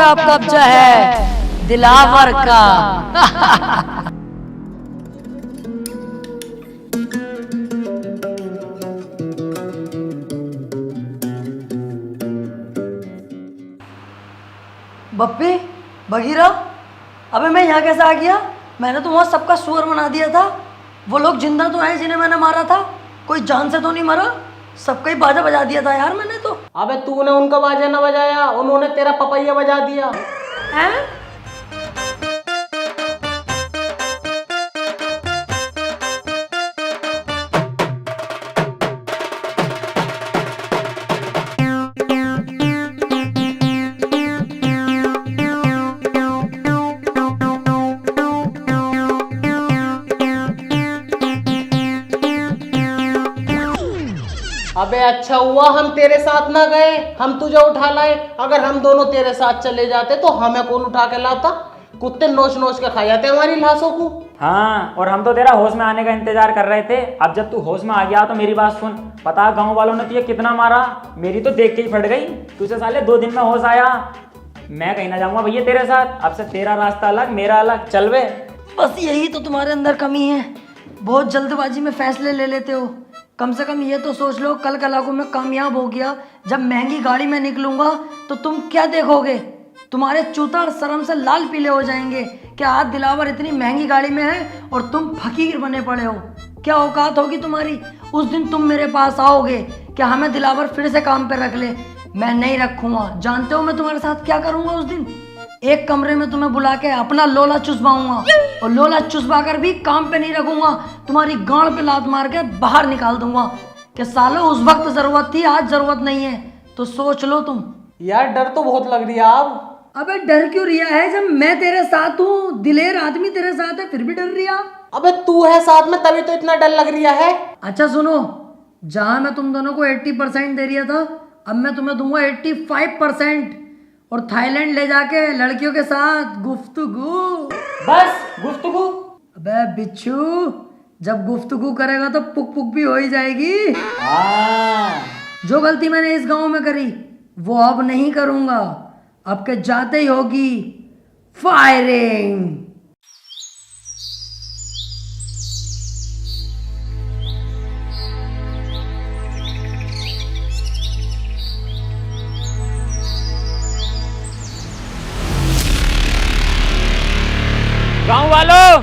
अब कब्जा है दिलावर का। बप्पी, बगीरा, अबे मैं यहाँ कैसे आ गया? मैंने तो वहाँ सबका सुअर बना दिया था। वो लोग जिंदा तो हैं जिन्हें मैंने मारा था, कोई जान से तो नहीं मरा। सबका ही बाजा बजा दिया था यार मैंने तो। अबे तूने उनका बाजा ना बजाया, उन्होंने तेरा पपैया बजा दिया। हैं? अबे अच्छा हुआ हम तेरे साथ ना गए, हम तुझे उठा लाए। अगर हम दोनों तेरे साथ चले जाते तो हमें कौन उठा के लाता? कुत्ते नोच नोच के खा जाते हमारी लाशों को। हाँ, और हम तो तेरा होश में आने का इंतजार कर रहे थे। अब जब तू होश में आ गया तो मेरी बात सुन। पता गांव वालों ने तुझे कितना मारा, मेरी तो देख के ही फट गई। तुझे साले 2 दिन में होश आया। मैं कहीं ना जाऊंगा भैया तेरे साथ। अब से तेरा रास्ता अलग, मेरा अलग। चल वे। बस यही तो तुम्हारे अंदर कमी है, बहुत जल्दबाजी में फैसले ले लेते हो। कम से कम ये तो सोच लो, कल कला को मैं कामयाब हो गया, जब महंगी गाड़ी में निकलूंगा तो तुम क्या देखोगे? तुम्हारे चूतर शर्म से लाल पीले हो जाएंगे कि आज दिलावर इतनी महंगी गाड़ी में है और तुम फकीर बने पड़े हो। क्या औकात होगी तुम्हारी? उस दिन तुम मेरे पास आओगे कि हमें दिलावर फिर से काम पे रख ले। मैं नहीं रखूंगा। जानते हो मैं तुम्हारे साथ क्या करूंगा उस दिन? एक कमरे में तुम्हें बुला के अपना लोला चुसवाऊंगा, और लोला चुसवा कर भी काम पे नहीं रखूंगा। तुम्हारी गांड पे लात मार के बाहर निकाल दूंगा कि सालो उस वक्त जरूरत थी, आज जरूरत नहीं है। तो सोच लो तुम। यार डर तो बहुत लग रही है अब। अबे डर क्यों रिया है? जब मैं तेरे साथ हूँ, दिलेर आदमी तेरे साथ है, फिर भी डर रिया? अबे तू है साथ में तभी तो इतना डर लग रहा है। अच्छा सुनो, जहां मैं तुम दोनों को 80% दे रिया था, अब मैं तुम्हें दूंगा 85%, और थाईलैंड ले जाके लड़कियों के साथ गुफ्तगू। बस गुफ्तगू? अबे बिच्छू, जब गुफ्तगू करेगा तो पुक पुक भी हो ही जाएगी। हाँ। जो गलती मैंने इस गांव में करी वो अब नहीं करूंगा। अब के जाते ही होगी फायरिंग। गांव वालों,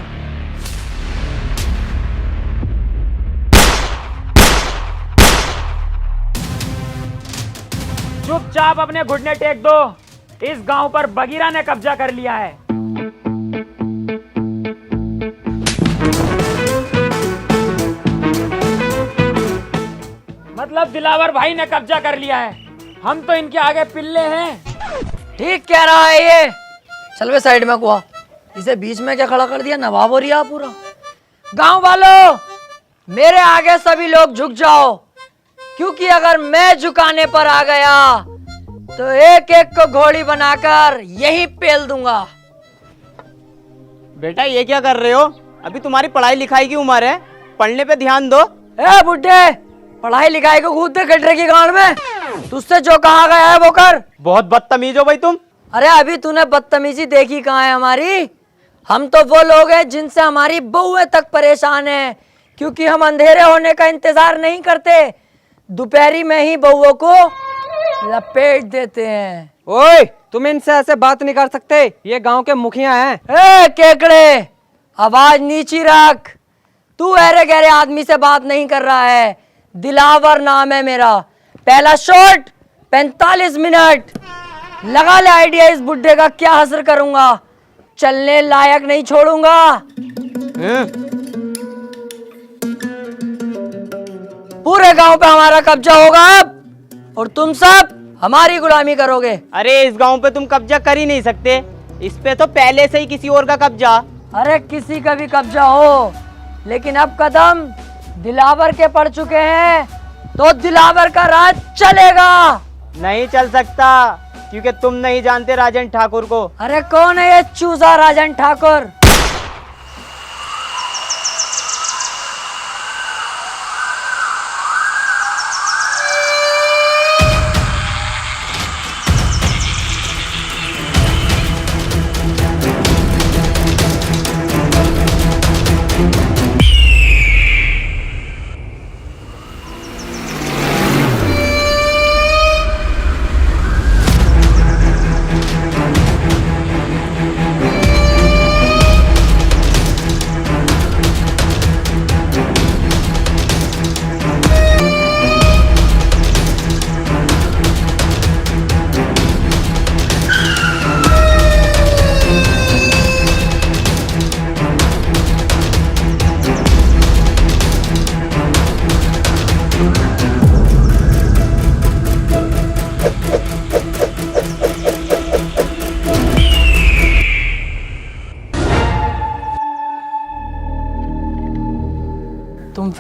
चुपचाप अपने घुटने टेक दो। इस गांव पर बगीरा ने कब्जा कर लिया है। मतलब दिलावर भाई ने कब्जा कर लिया है। हम तो इनके आगे पिल्ले हैं। ठीक कह रहा है ये। चल वे साइड में कुआ, इसे बीच में क्या खड़ा कर दिया? नवाब हो रिया पूरा। गांव वालों, मेरे आगे सभी लोग झुक जाओ, क्योंकि अगर मैं झुकाने पर आ गया तो एक एक को घोड़ी बनाकर यहीं पेल दूंगा। बेटा ये क्या कर रहे हो? अभी तुम्हारी पढ़ाई लिखाई की उम्र है, पढ़ने पे ध्यान दो। ए बुड्ढे, पढ़ाई लिखाई को कूद दे गड्ढे की गांड में। तुझसे जो कहा गया है वो कर। बहुत बदतमीज हो भाई तुम। अरे अभी तूने बदतमीजी देखी कहाँ है हमारी? हम तो वो लोग हैं जिनसे हमारी बहुएं तक परेशान हैं, क्योंकि हम अंधेरे होने का इंतजार नहीं करते, दोपहरी में ही बहुओं को लपेट देते हैं। ओए, तुम इनसे ऐसे बात नहीं कर सकते, ये गांव के मुखिया हैं। ए केकड़े, आवाज नीची रख। तू अरे गहरे आदमी से बात नहीं कर रहा है। दिलावर नाम है मेरा। पहला शॉट 45 मिनट। लगा ले आइडिया इस बुड्ढे का क्या हसर करूंगा। चलने लायक नहीं छोड़ूंगा। पूरे गांव पे हमारा कब्जा होगा अब, और तुम सब हमारी गुलामी करोगे। अरे इस गांव पे तुम कब्जा कर ही नहीं सकते, इस पे तो पहले से ही किसी और का कब्जा। अरे किसी का भी कब्जा हो, लेकिन अब कदम दिलावर के पड़ चुके हैं तो दिलावर का राज चलेगा। नहीं चल सकता, क्योंकि तुम नहीं जानते राजन ठाकुर को। अरे कौन है ये चूजा राजन ठाकुर?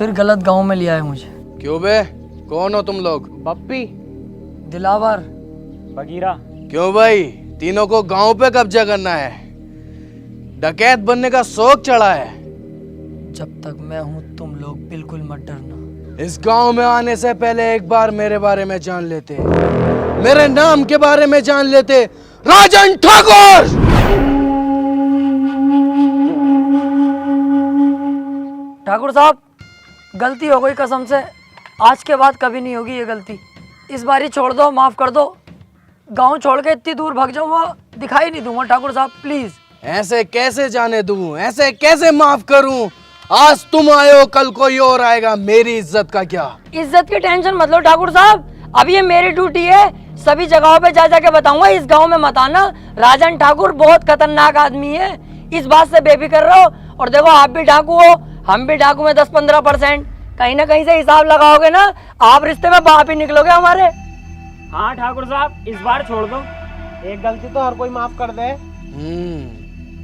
फिर गलत गांव में लिया है मुझे। क्यों बे, कौन हो तुम लोग? बप्पी दिलावर। बगीरा। क्यों भाई, तीनों को गांव पे कब्जा करना है? डकैत बनने का शौक चढ़ा है? जब तक मैं हूं तुम लोग बिल्कुल मत डरना। इस गांव में आने से पहले एक बार मेरे बारे में जान लेते, मेरे नाम के बारे में जान लेते। राजन ठाकुर। ठाकुर साहब, गलती हो गई कसम से, आज के बाद कभी नहीं होगी ये गलती। इस बारी छोड़ दो, माफ कर दो। गांव छोड़ के इतनी दूर भाग जाऊंगा, दिखाई नहीं दूंगा ठाकुर साहब, प्लीज। ऐसे कैसे जाने दूं, ऐसे कैसे माफ करूं? आज तुम आए हो, कल कोई और आएगा, मेरी इज्जत का क्या? इज्जत की टेंशन मत लो ठाकुर साहब, अब ये मेरी ड्यूटी है, सभी जगहों पे जा जाके बताऊंगा इस गांव में मत आना, राजन ठाकुर बहुत खतरनाक आदमी है, इस बात से बेफिक्र रहो। और देखो आप भी डाकू हो, हम भी डाकू में 10-15%, कहीं ना कहीं से हिसाब लगाओगे ना, आप रिश्ते में बाप ही निकलोगे हमारे। हाँ ठाकुर साहब, इस बार छोड़ दो। एक गलती तो हर कोई माफ कर दे।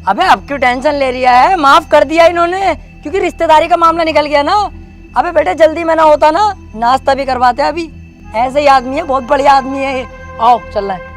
अबे अब क्यों टेंशन ले रिया है, माफ कर दिया इन्होंने, क्योंकि रिश्तेदारी का मामला निकल गया ना। अबे बेटे जल्दी में ना होता ना, नाश्ता भी करवाते अभी। ऐसे ही आदमी है, बहुत बढ़िया आदमी है ये। आओ चल रहा है।